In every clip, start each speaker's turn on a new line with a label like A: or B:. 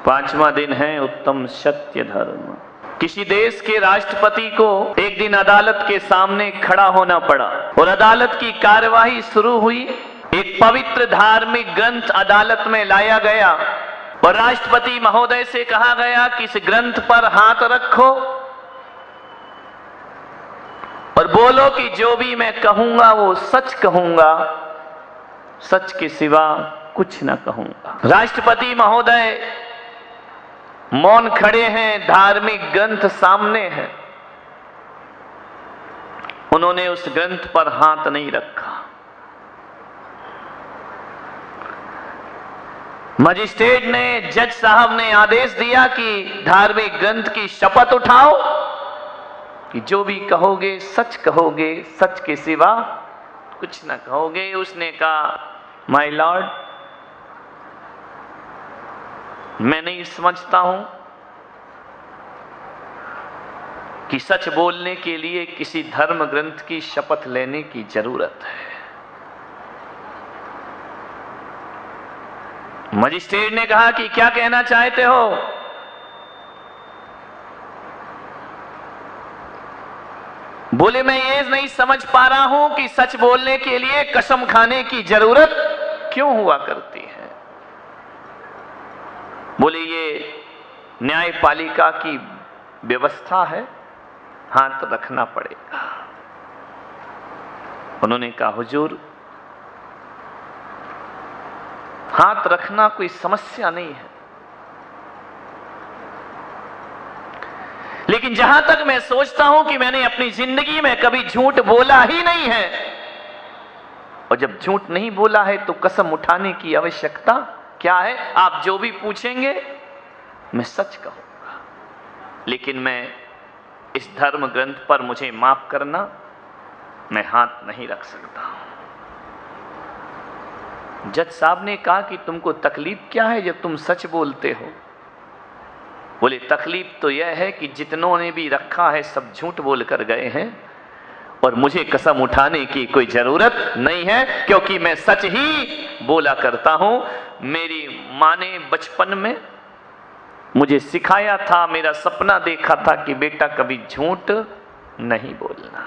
A: पांचवा दिन है उत्तम सत्य धर्म। किसी देश के राष्ट्रपति को एक दिन अदालत के सामने खड़ा होना पड़ा और अदालत की कार्यवाही शुरू हुई। एक पवित्र धार्मिक ग्रंथ अदालत में लाया गया और राष्ट्रपति महोदय से कहा गया कि इस ग्रंथ पर हाथ रखो और बोलो कि जो भी मैं कहूंगा वो सच कहूंगा, सच के सिवा कुछ न कहूंगा। राष्ट्रपति महोदय मौन खड़े हैं, धार्मिक ग्रंथ सामने है। उन्होंने उस ग्रंथ पर हाथ नहीं रखा। मजिस्ट्रेट ने, जज साहब ने आदेश दिया कि धार्मिक ग्रंथ की शपथ उठाओ कि जो भी कहोगे सच कहोगे, सच के सिवा कुछ न कहोगे। उसने कहा, माय लॉर्ड, मैं नहीं समझता हूं कि सच बोलने के लिए किसी धर्म ग्रंथ की शपथ लेने की जरूरत है। मजिस्ट्रेट ने कहा कि क्या कहना चाहते हो? बोले, मैं ये नहीं समझ पा रहा हूं कि सच बोलने के लिए कसम खाने की जरूरत क्यों हुआ करती है। बोले, ये न्यायपालिका की व्यवस्था है, हाथ रखना पड़ेगा। उन्होंने कहा, हुजूर, हाथ रखना कोई समस्या नहीं है, लेकिन जहां तक मैं सोचता हूं कि मैंने अपनी जिंदगी में कभी झूठ बोला ही नहीं है, और जब झूठ नहीं बोला है तो कसम उठाने की आवश्यकता क्या है? आप जो भी पूछेंगे मैं सच कहूंगा, लेकिन मैं इस धर्म ग्रंथ पर मुझे माफ करना, मैं हाथ नहीं रख सकता। जज साहब ने कहा कि तुमको तकलीफ क्या है जब तुम सच बोलते हो? बोले, तकलीफ तो यह है कि जितनों ने भी रखा है सब झूठ बोल कर गए हैं और मुझे कसम उठाने की कोई जरूरत नहीं है, क्योंकि मैं सच ही बोला करता हूं। मेरी मां ने बचपन में मुझे सिखाया था, मेरा सपना देखा था कि बेटा कभी झूठ नहीं बोलना।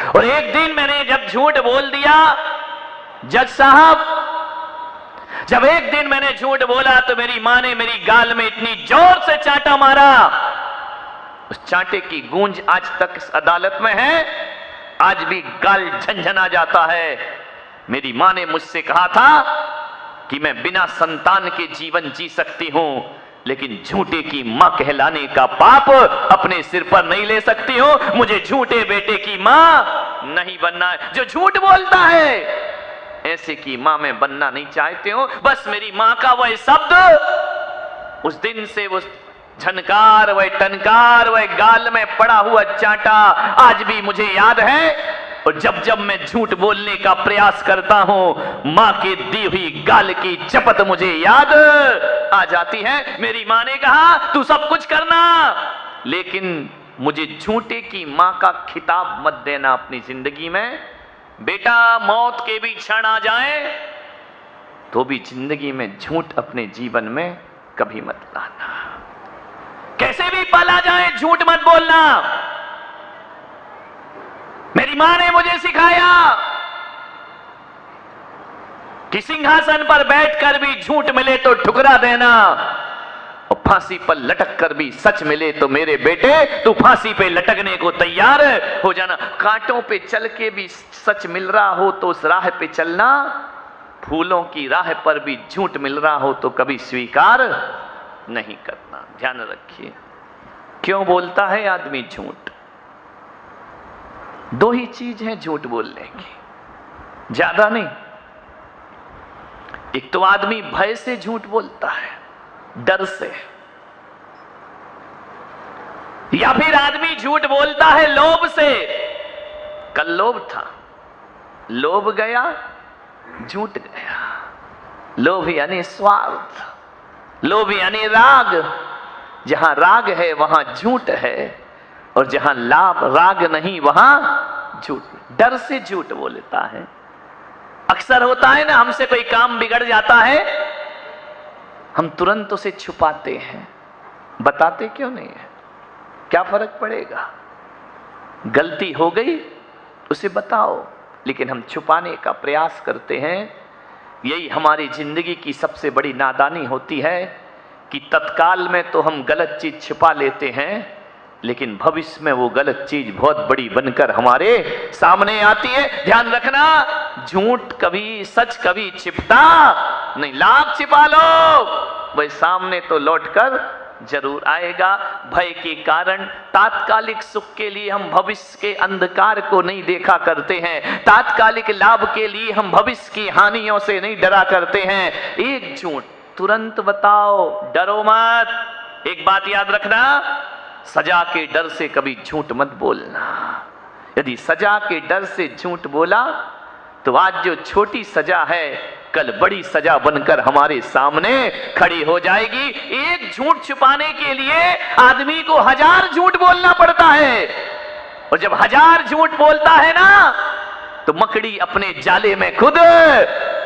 A: और एक दिन मैंने जब झूठ बोल दिया, जज साहब, जब एक दिन मैंने झूठ बोला तो मेरी मां ने मेरी गाल में इतनी जोर से चांटा मारा, उस चांटे की गूंज आज तक इस अदालत में है, आज भी गाल झंझना जाता है। मेरी मां ने मुझसे कहा था कि मैं बिना संतान के जीवन जी सकती हूं, लेकिन झूठे की मां कहलाने का पाप अपने सिर पर नहीं ले सकती हूं। मुझे झूठे बेटे की मां नहीं बनना है। जो झूठ बोलता है ऐसे की मां मैं बनना नहीं चाहती हूं। बस मेरी मां का वह शब्द, उस दिन से वो झनकार, वह टनकार, वह गाल में पड़ा हुआ चांटा आज भी मुझे याद है। और जब जब मैं झूठ बोलने का प्रयास करता हूं, मां की दी हुई गाल की चपत मुझे याद आ जाती है। मेरी मां ने कहा, तू सब कुछ करना, लेकिन मुझे झूठे की मां का खिताब मत देना अपनी जिंदगी में। बेटा, मौत के भी क्षण आ जाए तो भी जिंदगी में झूठ अपने जीवन में कभी मत लाना। कैसे भी पाला जाए झूठ मत बोलना। मेरी मां ने मुझे सिखाया कि सिंहासन पर बैठकर भी झूठ मिले तो ठुकरा देना, और फांसी पर लटक कर भी सच मिले तो मेरे बेटे तू फांसी पे लटकने को तैयार हो जाना। कांटों पे चल के भी सच मिल रहा हो तो उस राह पे चलना, फूलों की राह पर भी झूठ मिल रहा हो तो कभी स्वीकार नहीं करना। ध्यान रखिए, क्यों बोलता है आदमी झूठ? दो ही चीज है झूठ बोलने की, ज्यादा नहीं। एक तो आदमी भय से झूठ बोलता है, डर से, या फिर आदमी झूठ बोलता है लोभ से। कल लोभ था, लोभ गया, झूठ गया। लोभ यानी स्वार्थ, लोभ यानी राग। जहां राग है वहां झूठ है, और जहां लाभ राग नहीं वहां झूठ। डर से झूठ बोलता है। अक्सर होता है ना, हमसे कोई काम बिगड़ जाता है हम तुरंत उसे छुपाते हैं, बताते क्यों नहीं है? क्या फर्क पड़ेगा? गलती हो गई उसे बताओ, लेकिन हम छुपाने का प्रयास करते हैं। यही हमारी जिंदगी की सबसे बड़ी नादानी होती है कि तत्काल में तो हम गलत चीज छुपा लेते हैं, लेकिन भविष्य में वो गलत चीज बहुत बड़ी बनकर हमारे सामने आती है। ध्यान रखना, झूठ कभी, सच कभी छिपता नहीं। लाख छिपा लो, वह सामने तो लौटकर जरूर आएगा। भय के कारण तात्कालिक सुख के लिए हम भविष्य के अंधकार को नहीं देखा करते हैं, तात्कालिक लाभ के लिए हम भविष्य की हानियों से नहीं डरा करते हैं। एक झूठ तुरंत बताओ, डरो मत। एक बात याद रखना, सजा के डर से कभी झूठ मत बोलना। यदि सजा के डर से झूठ बोला तो आज जो छोटी सजा है कल बड़ी सजा बनकर हमारे सामने खड़ी हो जाएगी। एक झूठ छुपाने के लिए आदमी को 1000 झूठ बोलना पड़ता है, और जब 1000 झूठ बोलता है ना तो मकड़ी अपने जाले में खुद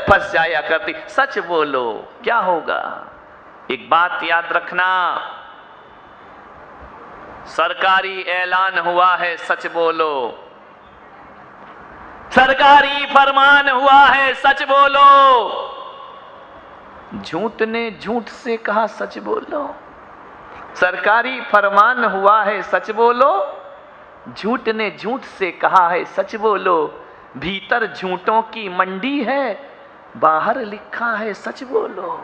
A: फंस जाया करती। सच बोलो, क्या होगा? एक बात याद रखना, सरकारी ऐलान हुआ है, सच बोलो। सरकारी फरमान हुआ है, सच बोलो। झूठ ने झूठ से कहा, सच बोलो। सरकारी फरमान हुआ है, सच बोलो। झूठ ने झूठ से कहा है, सच बोलो। भीतर झूठों की मंडी है, बाहर लिखा है, सच बोलो।